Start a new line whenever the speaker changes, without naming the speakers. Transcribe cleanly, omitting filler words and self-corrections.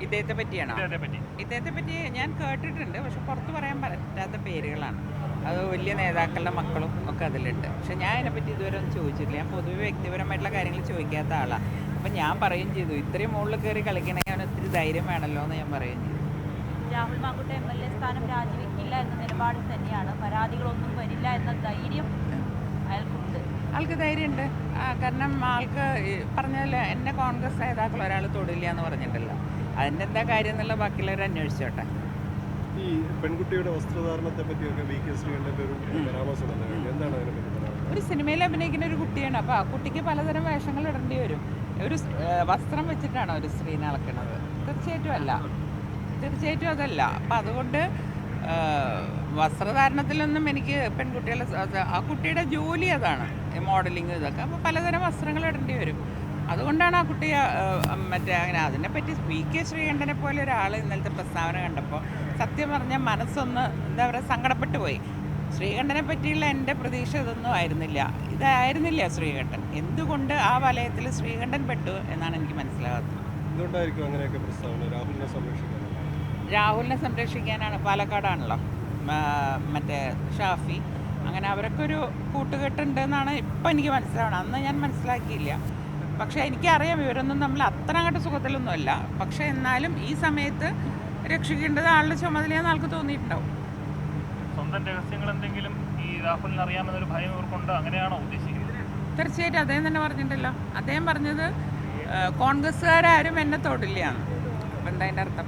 ഇദ്ദേഹത്തെ പറ്റിയാണോ? ഇദ്ദേഹത്തെ പറ്റി ഞാൻ കേട്ടിട്ടുണ്ട്, പക്ഷെ പുറത്ത് പറയാൻ പറ്റാത്ത പേരുകളാണ്. അത് വലിയ നേതാക്കളുടെ മക്കളും ഒക്കെ അതിലുണ്ട്. പക്ഷെ ഞാൻ അതിനെപ്പറ്റി ഇതുവരെ ഒന്നും ചോദിച്ചിട്ടില്ല. ഞാൻ പൊതുവെ വ്യക്തിപരമായിട്ടുള്ള കാര്യങ്ങൾ ചോദിക്കാത്ത ആളാണ്. അപ്പം ഞാൻ പറയുകയും ചെയ്തു, ഇത്രയും മുകളിൽ കയറി കളിക്കണമെങ്കിൽ അവന് ഒത്തിരി ധൈര്യം വേണമല്ലോ എന്ന് ഞാൻ പറയുകയും ചെയ്തു.
രാഹുൽ മാങ്കൂട്ടം MLA സ്ഥാനം രാജിവെക്കില്ല എന്ന നിലപാടിൽ തന്നെയാണ്. പരാതികളൊന്നും വരില്ല എന്ന ധൈര്യം അയാൾക്കുണ്ട്.
ആൾക്ക് ധൈര്യമുണ്ട്. കാരണം ആൾക്ക് പറഞ്ഞല്ലോ, എന്നെ കോൺഗ്രസ് നേതാക്കൾ ഒരാൾ തൊടില്ല എന്ന് പറഞ്ഞിട്ടല്ലോ. അതിൻ്റെ എന്താ കാര്യം എന്നുള്ള ബാക്കിയുള്ളവർ അന്വേഷിച്ചോട്ടെ.
ഈ പെൺകുട്ടിയുടെ വസ്ത്രധാരണത്തെ പറ്റിയൊക്കെ VK ശ്രീകണ്ഠൻ്റെ ഒരു പരാമർശം എന്താണ് അതിനെപ്പറ്റി പറയുന്നത്?
ഒരു സിനിമയിൽ അഭിനയിക്കുന്ന ഒരു കുട്ടിയാണ്. അപ്പോൾ ആ കുട്ടിക്ക് പലതരം വേഷങ്ങൾ ഇടേണ്ടി വരും. ഒരു വസ്ത്രം വെച്ചിട്ടാണോ ഒരു സ്ത്രീനെ അളക്കണത്? തീർച്ചയായിട്ടും അല്ല, തീർച്ചയായിട്ടും അതല്ല. അപ്പം അതുകൊണ്ട് വസ്ത്രധാരണത്തിലൊന്നും എനിക്ക് പെൺകുട്ടികളെ, ആ കുട്ടിയുടെ ജോലി അതാണ്, മോഡലിങ് ഇതൊക്കെ. അപ്പോൾ പലതരം വസ്ത്രങ്ങൾ ഇടേണ്ടി വരും. അതുകൊണ്ടാണ് ആ കുട്ടി അങ്ങനെ അതിനെപ്പറ്റി VK ശ്രീകണ്ഠനെ പോലെ ഒരാൾ ഇന്നലത്തെ പ്രസ്താവന കണ്ടപ്പോൾ സത്യം പറഞ്ഞാൽ മനസ്സൊന്ന് എന്താ പറയുക, സങ്കടപ്പെട്ടു പോയി. ശ്രീകണ്ഠനെ പറ്റിയുള്ള എൻ്റെ പ്രതീക്ഷ ഇതൊന്നും ആയിരുന്നില്ല. ഇതായിരുന്നില്ല ശ്രീകണ്ഠൻ. എന്തുകൊണ്ട് ആ വലയത്തിൽ ശ്രീകണ്ഠൻ പെട്ടു എന്നാണ് എനിക്ക് മനസ്സിലാകാത്തത്.
എന്തുകൊണ്ടായിരിക്കും അങ്ങനെയൊക്കെ പ്രസ്താവന?
രാഹുലിനെ സംരക്ഷിക്കാനാണ്. പാലക്കാടാണല്ലോ മറ്റേ ഷാഫി, അങ്ങനെ അവരൊക്കെ ഒരു കൂട്ടുകെട്ടുണ്ട് എന്നാണ് ഇപ്പം എനിക്ക് മനസ്സിലാവണം. അന്ന് ഞാൻ മനസ്സിലാക്കിയില്ല. പക്ഷേ എനിക്കറിയാം ഇവരൊന്നും നമ്മൾ അത്ര അങ്ങോട്ട് സുഖത്തിലൊന്നുമല്ല. പക്ഷേ എന്നാലും ഈ സമയത്ത് രക്ഷിക്കേണ്ടത് ആളുടെ ചുമതലയെന്ന് ആൾക്ക് തോന്നിയിട്ടുണ്ടാവും.
സ്വന്തം രഹസ്യങ്ങൾ എന്തെങ്കിലും ഈ രാഹുലിന് അറിയാമെന്നൊരു ഭയം ഇവർക്കുണ്ട്, അങ്ങനെയാണോ ഉദ്ദേശിക്കുന്നത്?
തീർച്ചയായിട്ടും അദ്ദേഹം തന്നെ പറഞ്ഞിട്ടുണ്ടല്ലോ. അദ്ദേഹം പറഞ്ഞത് കോൺഗ്രസ്സുകാരും എന്നെ തൊടില്ല. അപ്പം എന്താ അതിൻ്റെ അർത്ഥം?